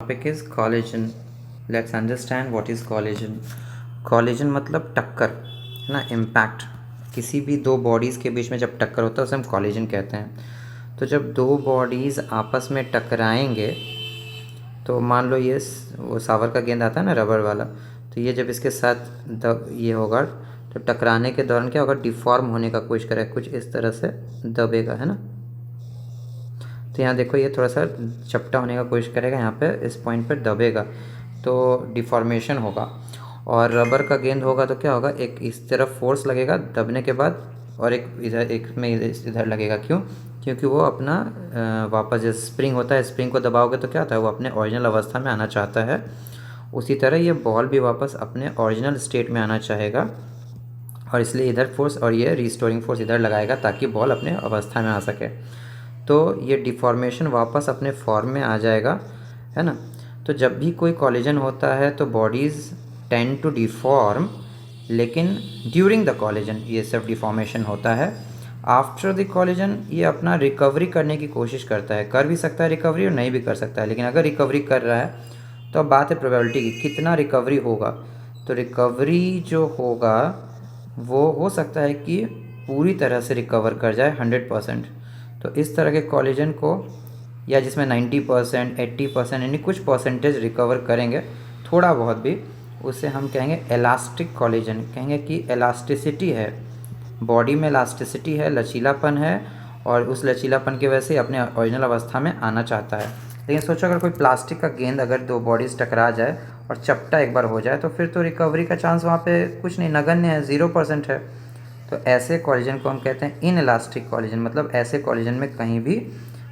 Topic is collision. Let's understand what is collision. Collision मतलब टक्कर है ना, इम्पैक्ट। किसी भी दो बॉडीज़ के बीच में जब टक्कर होता है उसे हम कॉलिजन कहते हैं। तो जब दो बॉडीज़ आपस में टकराएंगे तो मान लो ये वो सावर का गेंद आता है ना, रबर वाला, तो ये जब इसके साथ ये होगा तो टकराने के दौरान क्या होगा, डिफॉर्म होने का कोशिश करेगा, कुछ इस तरह से दबेगा, है ना। तो यहाँ देखो ये थोड़ा सा चपटा होने का कोशिश करेगा, यहाँ पे इस पॉइंट पर दबेगा तो डिफॉर्मेशन होगा। और रबर का गेंद होगा तो क्या होगा, एक इस तरफ फोर्स लगेगा दबने के बाद और एक इधर, एक में इधर लगेगा। क्यों? क्योंकि वो अपना वापस जो स्प्रिंग होता है, स्प्रिंग को दबाओगे तो क्या होता है, वो अपने ओरिजिनल अवस्था में आना चाहता है। उसी तरह ये बॉल भी वापस अपने ओरिजिनल स्टेट में आना चाहेगा और इसलिए इधर फोर्स और ये रिस्टोरिंग फोर्स इधर लगाएगा ताकि बॉल अपने अवस्था में आ सके। तो ये डिफॉर्मेशन वापस अपने फॉर्म में आ जाएगा, है ना। तो जब भी कोई कॉलिजन होता है तो बॉडीज़ टेंड टू डिफॉर्म, लेकिन ड्यूरिंग द कॉलिजन ये सब डिफॉर्मेशन होता है। आफ्टर द कॉलिजन ये अपना रिकवरी करने की कोशिश करता है, कर भी सकता है रिकवरी और नहीं भी कर सकता है। लेकिन अगर रिकवरी कर रहा है तो अब बात है प्रोबेबिलिटी की, कितना रिकवरी होगा। तो रिकवरी जो होगा वो हो सकता है कि पूरी तरह से रिकवर कर जाए 100%। तो इस तरह के कॉलिजन को, या जिसमें 90%, 80% यानी कुछ परसेंटेज रिकवर करेंगे थोड़ा बहुत भी, उसे हम कहेंगे इलास्टिक कॉलिजन। कहेंगे कि इलास्टिसिटी है, बॉडी में इलास्टिसिटी है, लचीलापन है, और उस लचीलापन की वजह से अपने ओरिजिनल अवस्था में आना चाहता है। लेकिन सोचो अगर कोई प्लास्टिक का गेंद अगर दो बॉडीज़ टकरा जाए और चपटा एक बार हो जाए तो फिर तो रिकवरी का चांस वहाँ पे कुछ नहीं, नगण्य है, 0% है। तो ऐसे कॉलिजन को हम कहते हैं इन इलास्टिक कॉलिजन। मतलब ऐसे कॉलिजन में कहीं भी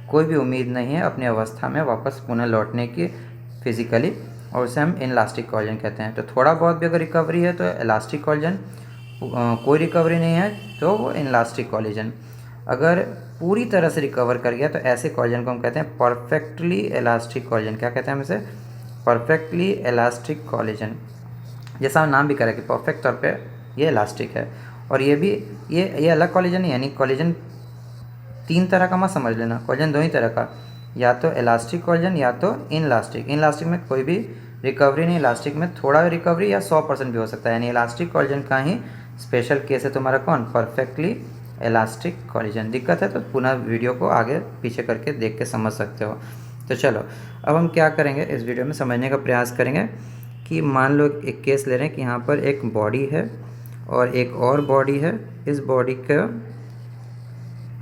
कोई भी उम्मीद नहीं है अपनी अवस्था में वापस पुनः लौटने की फिजिकली, और उसे हम इन इलास्टिक कॉलिजन कहते हैं। तो थोड़ा बहुत भी अगर रिकवरी है तो इलास्टिक कॉलिजन, कोई रिकवरी नहीं है तो वो इन इलास्टिक कॉलिजन। अगर पूरी तरह से रिकवर कर गया तो ऐसे कॉलिजन को हम कहते हैं परफेक्टली इलास्टिक कॉलिजन। क्या कहते हैं हम इसे? Perfectly elastic collision. जैसा हम नाम भी करें कि परफेक्ट तौर पे ये इलास्टिक है। और ये भी ये अलग कॉलिजन नहीं, यानी कॉलिजन तीन तरह का मत समझ लेना, कॉलिजन दो ही तरह का, या तो इलास्टिक कॉलिजन या तो इन इलास्टिक। इन इलास्टिक में कोई भी रिकवरी नहीं, इलास्टिक में थोड़ा रिकवरी या 100% भी हो सकता है। यानी इलास्टिक कॉलिजन का ही स्पेशल केस है तुम्हारा कौन? Perfectly elastic collision. दिक्कत है तो पुनः वीडियो को आगे पीछे करके देख के समझ सकते हो। तो चलो अब हम क्या करेंगे, इस वीडियो में समझने का प्रयास करेंगे कि मान लो एक केस ले रहे हैं कि यहाँ पर एक बॉडी है और एक और बॉडी है। इस बॉडी के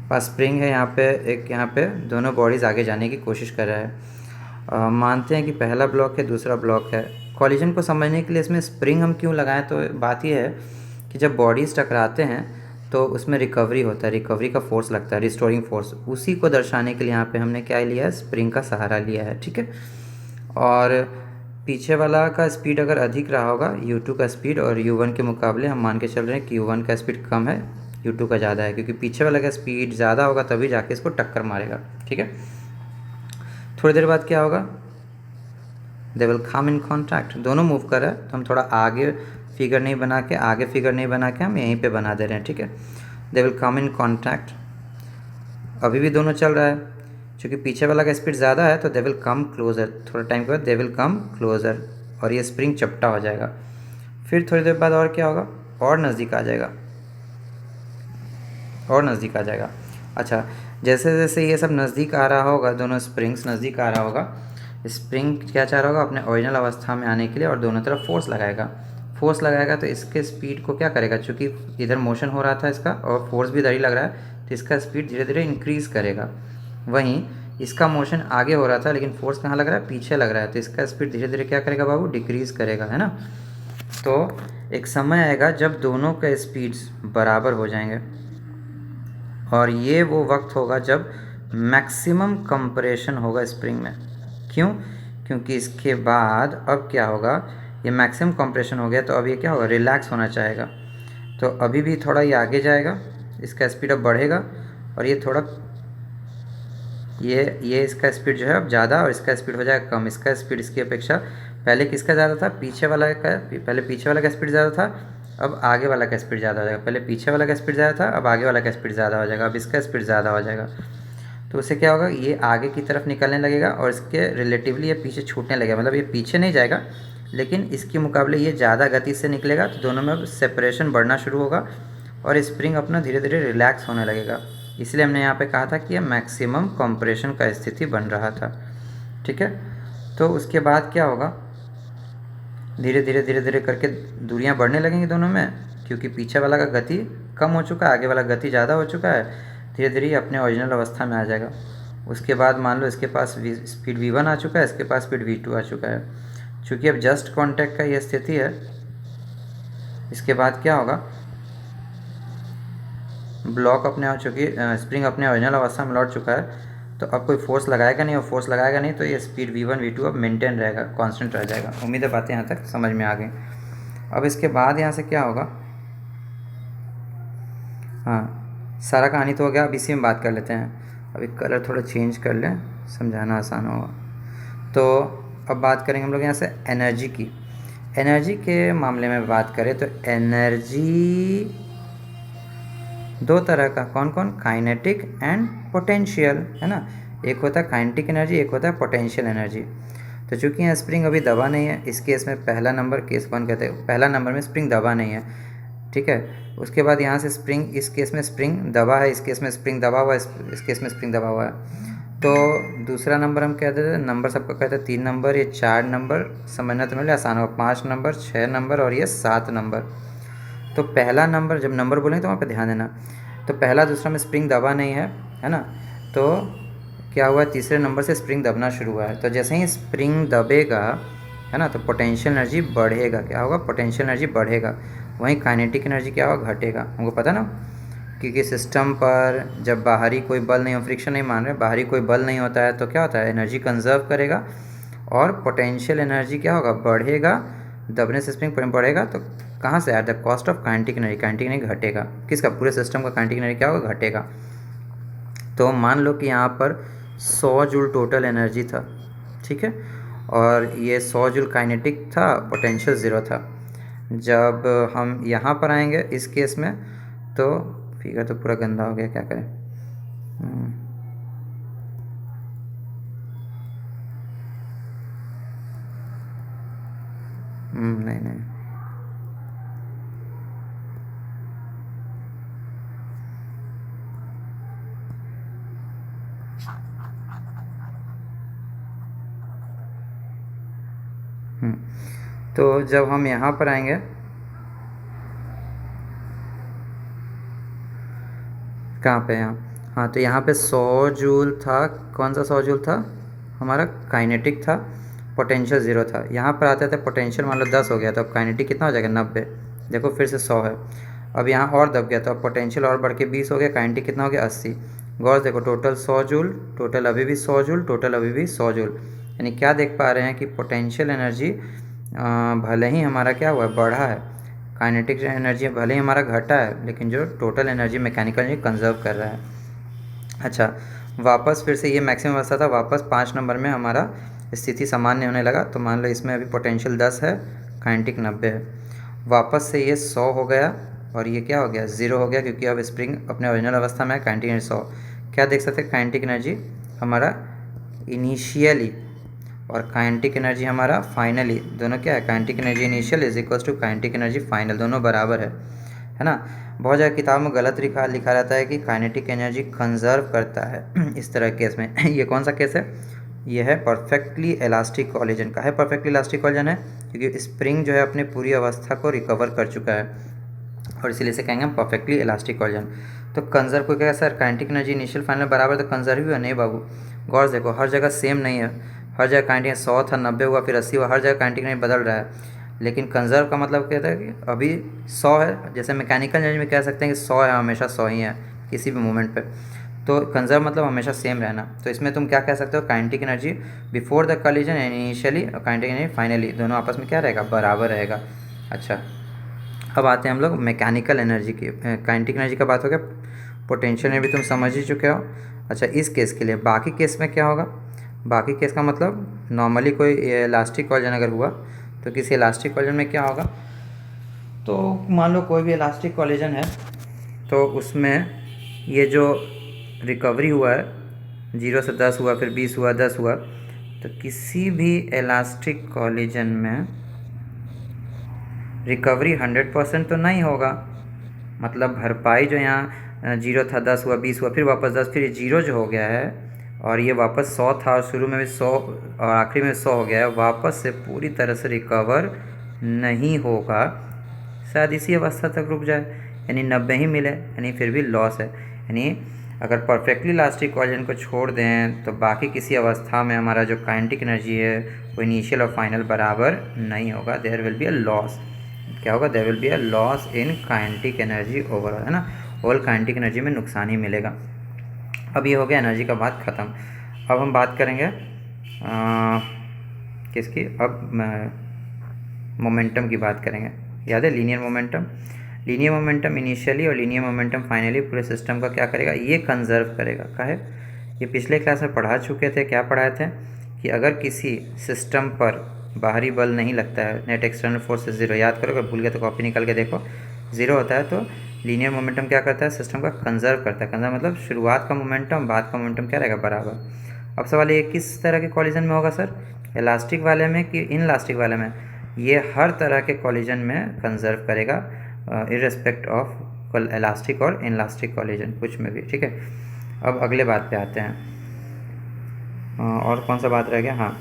पास स्प्रिंग है, यहाँ पे दोनों बॉडीज़ आगे जाने की कोशिश कर रहा है। मानते हैं कि पहला ब्लॉक है, दूसरा ब्लॉक है। कॉलिजन को समझने के लिए इसमें स्प्रिंग हम क्यों लगाएं, तो बात यह है कि जब बॉडीज़ टकराते हैं तो उसमें रिकवरी होता है, रिकवरी का फोर्स लगता है, रिस्टोरिंग फोर्स। उसी को दर्शाने के लिए यहाँ पे हमने क्या लिया है, स्प्रिंग का सहारा लिया है, ठीक है। और पीछे वाला का स्पीड अगर अधिक रहा होगा, u2 का स्पीड, और u1 के मुकाबले हम मान के चल रहे हैं कि u1 का स्पीड कम है, u2 का ज़्यादा है, क्योंकि पीछे वाला का स्पीड ज़्यादा होगा तभी जाके इसको टक्कर मारेगा, ठीक है। थोड़ी देर बाद क्या होगा, they will come in contact. दोनों मूव कर रहा है तो हम थोड़ा आगे फिगर नहीं बना के हम यहीं पे बना दे रहे हैं, ठीक है। They will come in contact, अभी भी दोनों चल रहा है, क्योंकि पीछे वाला का स्पीड ज़्यादा है तो दे विल कम क्लोज़र। थोड़ा टाइम के बाद दे विल कम क्लोज़र और ये स्प्रिंग चपटा हो जाएगा। फिर थोड़ी देर बाद और क्या होगा, और नज़दीक आ जाएगा, और नज़दीक आ जाएगा। अच्छा, जैसे जैसे ये सब नज़दीक आ रहा होगा, दोनों स्प्रिंग्स नज़दीक आ रहा होगा, स्प्रिंग क्या चाह रहा होगा, अपने ओरिजिनल अवस्था में आने के लिए, और दोनों तरफ फोर्स लगाएगा तो इसके स्पीड को क्या करेगा, चूँकि इधर मोशन हो रहा था इसका और फोर्स भी इधर ही लग रहा है तो इसका स्पीड धीरे धीरे इंक्रीज़ करेगा। वहीं इसका मोशन आगे हो रहा था लेकिन फोर्स कहाँ लग रहा है, पीछे लग रहा है, तो इसका स्पीड धीरे धीरे क्या करेगा बाबू, डिक्रीज़ करेगा, है ना। तो एक समय आएगा जब दोनों के स्पीड्स बराबर हो जाएंगे और ये वो वक्त होगा जब मैक्सिमम कंप्रेशन होगा स्प्रिंग में। क्यों? क्योंकि इसके बाद अब क्या होगा, ये मैक्सिमम कंप्रेशन हो गया तो अब ये क्या होगा, रिलैक्स होना चाहेगा। तो अभी भी थोड़ा ये आगे जाएगा, इसका स्पीड अब बढ़ेगा, और ये थोड़ा ये इसका स्पीड जो है अब ज़्यादा और इसका स्पीड हो जाएगा कम। इसका स्पीड इसकी अपेक्षा पहले किसका ज़्यादा था, पहले पीछे वाला का स्पीड ज़्यादा था, अब आगे वाला का स्पीड ज़्यादा हो जाएगा। पहले पीछे वाला का स्पीड ज़्यादा था, अब आगे वाला का स्पीड ज़्यादा हो जाएगा, अब इसका स्पीड ज़्यादा हो जाएगा। तो उससे क्या होगा, ये आगे की तरफ निकलने लगेगा और इसके रिलेटिवली ये पीछे छूटने लगेगा। मतलब ये पीछे नहीं जाएगा, लेकिन इसके मुकाबले ये ज़्यादा गति से निकलेगा, तो दोनों में अब सेपरेशन बढ़ना शुरू होगा और स्प्रिंग अपना धीरे धीरे रिलैक्स होने लगेगा। इसलिए हमने यहाँ पे कहा था कि ये मैक्सिमम कंप्रेशन का स्थिति बन रहा था। ठीक है, तो उसके बाद क्या होगा, धीरे धीरे करके दूरियां बढ़ने लगेंगी दोनों में, क्योंकि पीछे वाला का गति कम हो चुका है, आगे वाला गति ज़्यादा हो चुका है। धीरे धीरे ये अपने ओरिजिनल अवस्था में आ जाएगा। उसके बाद मान लो इसके पास स्पीड v1 आ चुका है, इसके पास स्पीड v2 आ चुका है। चूँकि अब जस्ट कांटेक्ट का ये स्थिति है, इसके बाद क्या होगा, ब्लॉक अपने आ चुकी, स्प्रिंग अपने ओरिजिनल अवस्था में लौट चुका है। तो अब कोई फोर्स लगाएगा नहीं, और फोर्स लगाएगा नहीं तो ये स्पीड v1 v2 अब मेंटेन रहेगा, कांस्टेंट रह जाएगा। उम्मीद है बातें यहाँ तक समझ में आ गई। अब इसके बाद यहाँ से क्या होगा, हाँ सारा कहानी तो हो गया, अब इसी में बात कर लेते हैं। अभी कलर थोड़ा चेंज कर लें, समझाना आसान होगा। तो अब बात करेंगे हम लोग यहाँ से एनर्जी की। एनर्जी के मामले में बात करें तो एनर्जी दो तरह का, कौन कौन, काइनेटिक एंड पोटेंशियल, है ना। एक होता है काइनेटिक एनर्जी, एक होता है पोटेंशियल एनर्जी। तो चूँकि यहाँ स्प्रिंग अभी दबा नहीं है, इस केस में पहला नंबर केस कौन कहते हैं, पहला नंबर में स्प्रिंग दबा नहीं है। ठीक है, उसके बाद यहाँ से स्प्रिंग, इस केस में स्प्रिंग दबा है, इस केस में स्प्रिंग दबा हुआ है, इस केस में स्प्रिंग दबा हुआ है। तो दूसरा नंबर हम कहते थे, नंबर सबका कहते हैं 3 नंबर, ये 4 नंबर, समझना तो मिले आसान होगा, 5 नंबर, 6 नंबर और ये 7 नंबर। तो पहला नंबर, जब नंबर बोलेंगे तो वहाँ पे ध्यान देना। तो पहला दूसरा में स्प्रिंग दबा नहीं है ना। तो क्या हुआ, तीसरे नंबर से स्प्रिंग दबना शुरू हुआ है। तो जैसे ही स्प्रिंग दबेगा, है ना, तो पोटेंशियल एनर्जी बढ़ेगा। क्या होगा, पोटेंशियल एनर्जी बढ़ेगा। वहीं काइनेटिक एनर्जी क्या होगा, घटेगा। हमको पता ना, क्योंकि सिस्टम पर जब बाहरी कोई बल नहीं हो, फ्रिक्शन नहीं मान रहे, बाहरी कोई बल नहीं होता है, तो क्या होता है, एनर्जी कंजर्व करेगा और पोटेंशियल एनर्जी क्या होगा, बढ़ेगा। दबने से स्प्रिंग बढ़ेगा, तो कहाँ से आया, the cost of kinetic energy, kinetic energy घटेगा। किसका, पूरे सिस्टम का काइनेटिक एनर्जी क्या होगा, घटेगा। तो मान लो कि यहाँ पर 100 जूल टोटल एनर्जी था, ठीक है, और ये 100 जूल काइनेटिक था, पोटेंशियल 0 था। जब हम यहाँ पर आएंगे इस केस में, तो फिगर तो पूरा गंदा हो गया, क्या करें। नहीं नहीं, तो जब हम यहाँ पर आएंगे, कहाँ पे, यहाँ, हाँ, तो यहाँ पे 100 जूल था। कौन सा 100 जूल था, हमारा काइनेटिक था, पोटेंशियल 0 था। यहाँ पर आते थे पोटेंशियल मान लो 10 हो गया, तो अब काइनेटिक कितना हो जाएगा, 90। देखो फिर से 100 है, अब यहाँ और दब गया, तो अब पोटेंशियल और बढ़ के 20 हो गया, काइनेटिक कितना हो गया, 80। गौर देखो, टोटल 100 जूल, टोटल अभी भी 100 जूल, टोटल अभी भी 100 जूल। यानी क्या देख पा रहे हैं कि पोटेंशियल एनर्जी भले ही हमारा क्या हुआ है, बढ़ा है, काइनेटिक एनर्जी भले ही हमारा घटा है, लेकिन जो total energy, mechanical energy conserve कर रहा है। अच्छा, वापस फिर से ये मैक्सिमम अवस्था था, वापस 5 नंबर में हमारा स्थिति सामान्य होने लगा। तो मान लो इसमें अभी पोटेंशियल 10 है, काइनेटिक 90 है। वापस से ये 100 हो गया और ये क्या हो गया, 0 हो गया, क्योंकि अब स्प्रिंग अपने ओरिजिनल अवस्था में है, काइनेटिक एनर्जी 100। क्या देख सकते हैं, काइनेटिक एनर्जी हमारा इनिशियली और काइनेटिक एनर्जी हमारा फाइनली, दोनों क्या है, kinetic energy initial is equals to kinetic energy final, दोनों बराबर है ना। बहुत ज़्यादा किताब में गलत लिखा रहता है कि काइनेटिक एनर्जी कंजर्व करता है इस तरह केस में ये कौन सा केस है, ये है परफेक्टली इलास्टिक कॉलिजन का है। परफेक्टली इलास्टिक कॉलिजन है क्योंकि स्प्रिंग जो है अपनी पूरी अवस्था को रिकवर कर चुका है, और इसीलिए इसे कहेंगे हम परफेक्टली इलास्टिक कॉलिजन। तो कंजर्व को क्या, sir kinetic energy initial final बराबर, तो कंजर्व हुआ नहीं बाबू। गौर देखो, हर जगह सेम नहीं है, हर जगह काइनेटिक 100 था, 90 हुआ, फिर 80 हुआ, हर जगह काइनेटिक एनर्जी बदल रहा है। लेकिन कंजर्व का मतलब कहता है कि अभी 100 है, जैसे मैकेनिकल एनर्जी में कह सकते हैं कि 100 है, हमेशा 100 ही है किसी भी मोमेंट पे। तो कंजर्व मतलब हमेशा सेम रहना। तो इसमें तुम क्या कह सकते हो, kinetic energy before the collision initially और काइनेटिक एनर्जी फाइनली, दोनों आपस में क्या रहेगा, बराबर रहेगा। अच्छा, अब आते हैं हम लोग मैकेनिकल एनर्जी की। काइनेटिक एनर्जी का बात हो गया, पोटेंशियल एनर्जी तुम समझ ही चुके हो। अच्छा, इस केस के लिए, बाकी केस में क्या होगा, बाकी केस का मतलब नॉर्मली कोई इलास्टिक कॉलिजन अगर हुआ, तो किसी इलास्टिक कॉलिजन में क्या होगा, तो मान लो कोई भी इलास्टिक कॉलिजन है, तो उसमें ये जो रिकवरी हुआ है, 0 से 10 हुआ, फिर 20 हुआ, 10 हुआ, तो किसी भी इलास्टिक कॉलिजन में रिकवरी 100% तो नहीं होगा। मतलब भरपाई जो यहाँ 0 था, 10 हुआ, 20 हुआ, फिर वापस 10, फिर 0 जो हो गया है, और ये वापस 100 था, और शुरू में भी 100 और आखिरी में 100 हो गया है, वापस से पूरी तरह से रिकवर नहीं होगा। शायद इसी अवस्था तक रुक जाए, यानी 90 ही मिले, यानी फिर भी लॉस है। यानी अगर परफेक्टली इलास्टिक कॉलिजन को छोड़ दें तो बाकी किसी अवस्था में हमारा जो काइनेटिक एनर्जी है वो इनिशियल और फाइनल बराबर नहीं होगा। There will be a loss. क्या होगा? There will be a loss in kinetic energy overall, है ना। ओवरऑल काइनेटिक एनर्जी में नुकसान ही मिलेगा। अब ये हो गया एनर्जी का बात ख़त्म। अब हम बात करेंगे किसकी? अब मोमेंटम की बात करेंगे। याद है linear momentum? Linear momentum initially और लीनियर मोमेंटम फाइनली पूरे सिस्टम का क्या करेगा? ये कंजर्व करेगा। क्या है? ये पिछले क्लास में पढ़ा चुके थे। क्या पढ़ाए थे? कि अगर किसी सिस्टम पर बाहरी बल नहीं लगता है, नेट एक्सटर्नल फोर्स 0, याद करो, अगर भूल गए तो कॉपी निकाल के देखो, 0 होता है, तो लीनियर मोमेंटम क्या करता है? सिस्टम का कंजर्व करता है। कंजर्व मतलब शुरुआत का मोमेंटम, बाद का मोमेंटम क्या रहेगा? बराबर। अब सवाल ये किस तरह के कॉलिजन में होगा सर? इलास्टिक वाले में कि इन इलास्टिक वाले में? ये हर तरह के कॉलिजन में कंजर्व करेगा, इररेस्पेक्ट ऑफ इलास्टिक और इनलास्टिक कॉलिजन, कुछ में भी। ठीक है। अब अगले बात पे आते हैं। और कौन सा बात रह गया? हाँ,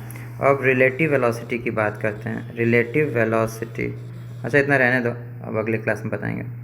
अब रिलेटिव वेलोसिटी की बात करते हैं। रिलेटिव वेलोसिटी, अच्छा इतना रहने दो, अब अगले क्लास में बताएंगे।